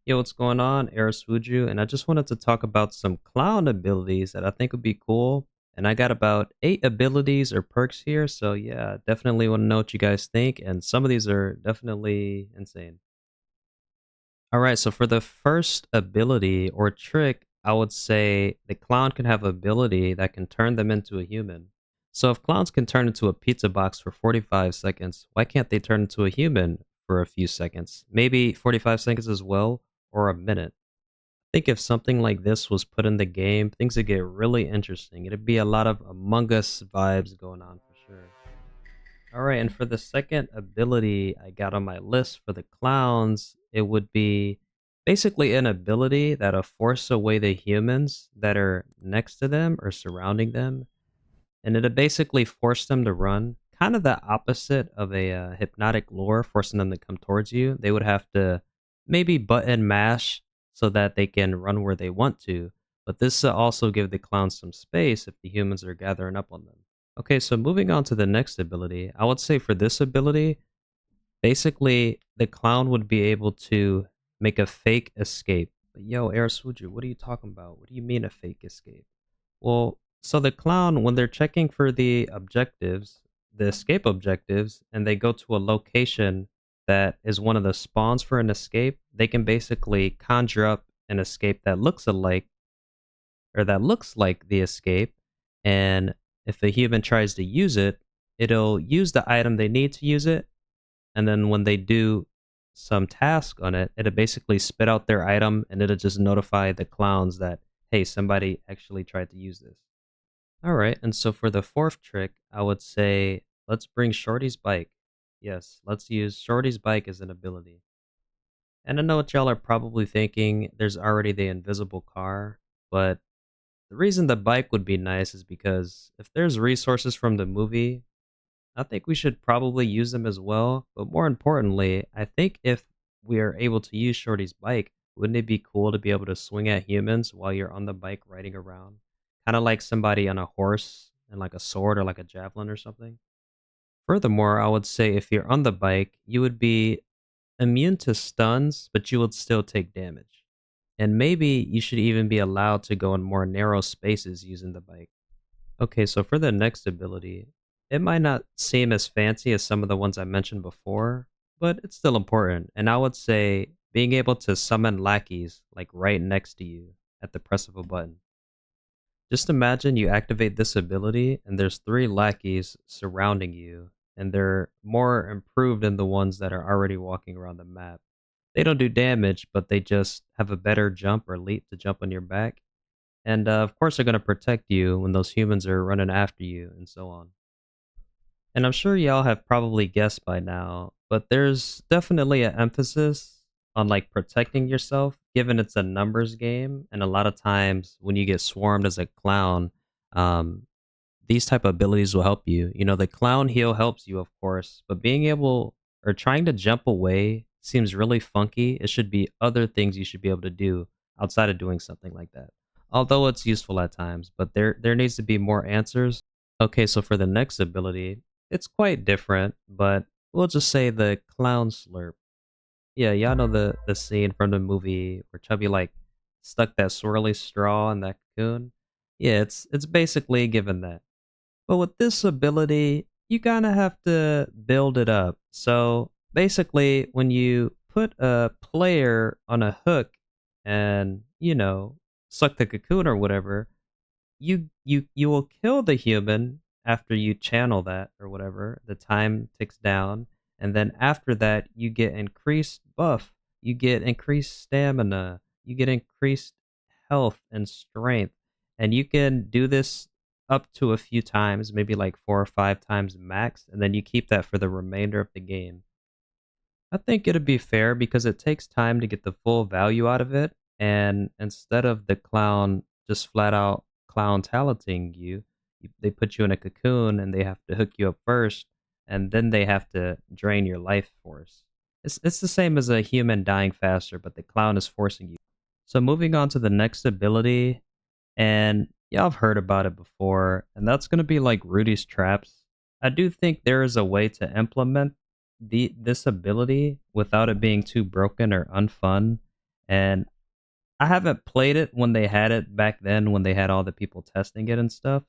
Yo, what's going on? Eris Fuju, and I just wanted to talk about some clown abilities that I think would be cool. And I got about 8 abilities or perks here, so yeah, definitely want to know what you guys think. And some of these are definitely insane. All right, so for the first ability or trick, I would say the clown can have ability that can turn them into a human. So if clowns can turn into a pizza box for 45 seconds, why can't they turn into a human for a few seconds? Maybe 45 seconds as well, or a minute. Think if something like this was put in the game, things would get really interesting. It'd be a lot of Among Us vibes going on for sure. All right, and for the second ability I got on my list for the clowns, it would be basically an ability that'll force away the humans that are next to them or surrounding them, and it'll basically force them to run. Kind of the opposite of a hypnotic lure, forcing them to come towards you. They would have to maybe button mash so that they can run where they want to, but this will also give the clowns some space if the humans are gathering up on them. Okay, so moving on to the next ability, I would say for this ability, basically the clown would be able to make a fake escape. But yo, Arasuju, what are you talking about? What do you mean a fake escape? Well, so the clown, when they're checking for the objectives, the escape objectives, and they go to a location that is one of the spawns for an escape, they can basically conjure up an escape that looks alike or that looks like the escape. And if a human tries to use it, it'll use the item they need to use it. And then when they do some task on it, it'll basically spit out their item and it'll just notify the clowns that, hey, somebody actually tried to use this. All right. And so for the fourth trick, I would say let's bring Shorty's bike. Yes, let's use Shorty's bike as an ability. And I know what y'all are probably thinking. There's already the invisible car, but the reason the bike would be nice is because if there's resources from the movie, I think we should probably use them as well. But more importantly, I think if we are able to use Shorty's bike, wouldn't it be cool to be able to swing at humans while you're on the bike riding around? Kind of like somebody on a horse and like a sword or like a javelin or something. Furthermore, I would say if you're on the bike, you would be immune to stuns, but you would still take damage. And maybe you should even be allowed to go in more narrow spaces using the bike. Okay, so for the next ability, it might not seem as fancy as some of the ones I mentioned before, but it's still important. And I would say being able to summon lackeys like right next to you at the press of a button. Just imagine you activate this ability and there's 3 lackeys surrounding you, and they're more improved than the ones that are already walking around the map. They don't do damage, but they just have a better jump or leap to jump on your back. And of course, they're going to protect you when those humans are running after you, and so on. And I'm sure y'all have probably guessed by now, but there's definitely an emphasis on like protecting yourself, given it's a numbers game. And a lot of times when you get swarmed as a clown, um, these type of abilities will help you. You know, the clown heal helps you, of course, but being able or trying to jump away seems really funky. It should be other things you should be able to do outside of doing something like that. Although it's useful at times, but there needs to be more answers. Okay, so for the next ability, it's quite different, but we'll just say the clown slurp. Yeah, y'all know the scene from the movie where Chubby like stuck that swirly straw in that cocoon. Yeah, it's basically given that. But with this ability, you kind of have to build it up. So basically, when you put a player on a hook and, suck the cocoon or whatever, you will kill the human after you channel that or whatever. The time ticks down, and then after that, you get increased buff. You get increased stamina. You get increased health and strength, and you can do this up to a few times, maybe like 4 or 5 times max, and then you keep that for the remainder of the game. I think it'd be fair because it takes time to get the full value out of it, and instead of the clown just flat out clown talenting you, they put you in a cocoon and they have to hook you up first, and then they have to drain your life force. It's the same as a human dying faster, but the clown is forcing you. So moving on to the next ability, and yeah, I've heard about it before, and that's gonna be like Rudy's traps. I do think there is a way to implement this ability without it being too broken or unfun. And I haven't played it when they had it back then, when they had all the people testing it and stuff.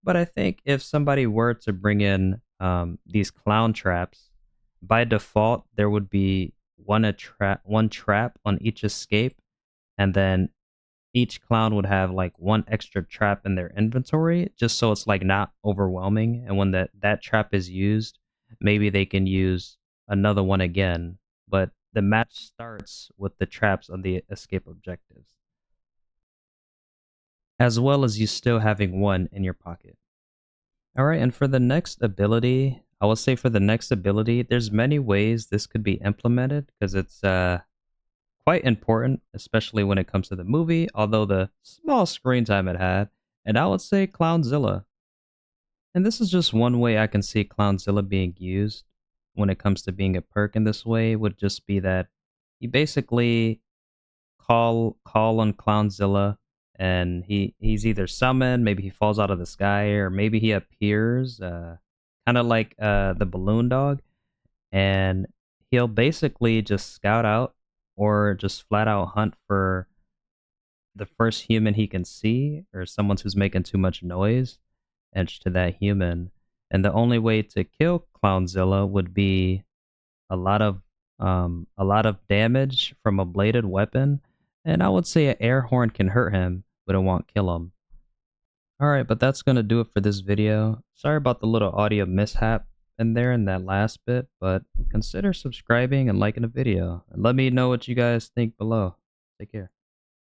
But I think if somebody were to bring in these clown traps, by default there would be one trap on each escape, and then each clown would have like one extra trap in their inventory, just so it's like not overwhelming. And when that trap is used, maybe they can use another one again. But the match starts with the traps on the escape objectives, as well as you still having one in your pocket. All right, and for the next ability, I will say for the next ability, there's many ways this could be implemented because it's quite important, especially when it comes to the movie, although the small screen time it had. And I would say Clownzilla. And this is just one way I can see Clownzilla being used when it comes to being a perk in this way, would just be that you basically call on Clownzilla, and he's either summoned, maybe he falls out of the sky, or maybe he appears, kind of like the balloon dog, and he'll basically just scout out or just flat out hunt for the first human he can see, or someone who's making too much noise, edge to that human. And the only way to kill Clownzilla would be a lot of damage from a bladed weapon, and I would say an air horn can hurt him, but it won't kill him. Alright, but that's gonna do it for this video. Sorry about the little audio mishap in there in that last bit, but consider subscribing and liking the video, and let me know what you guys think below. Take care.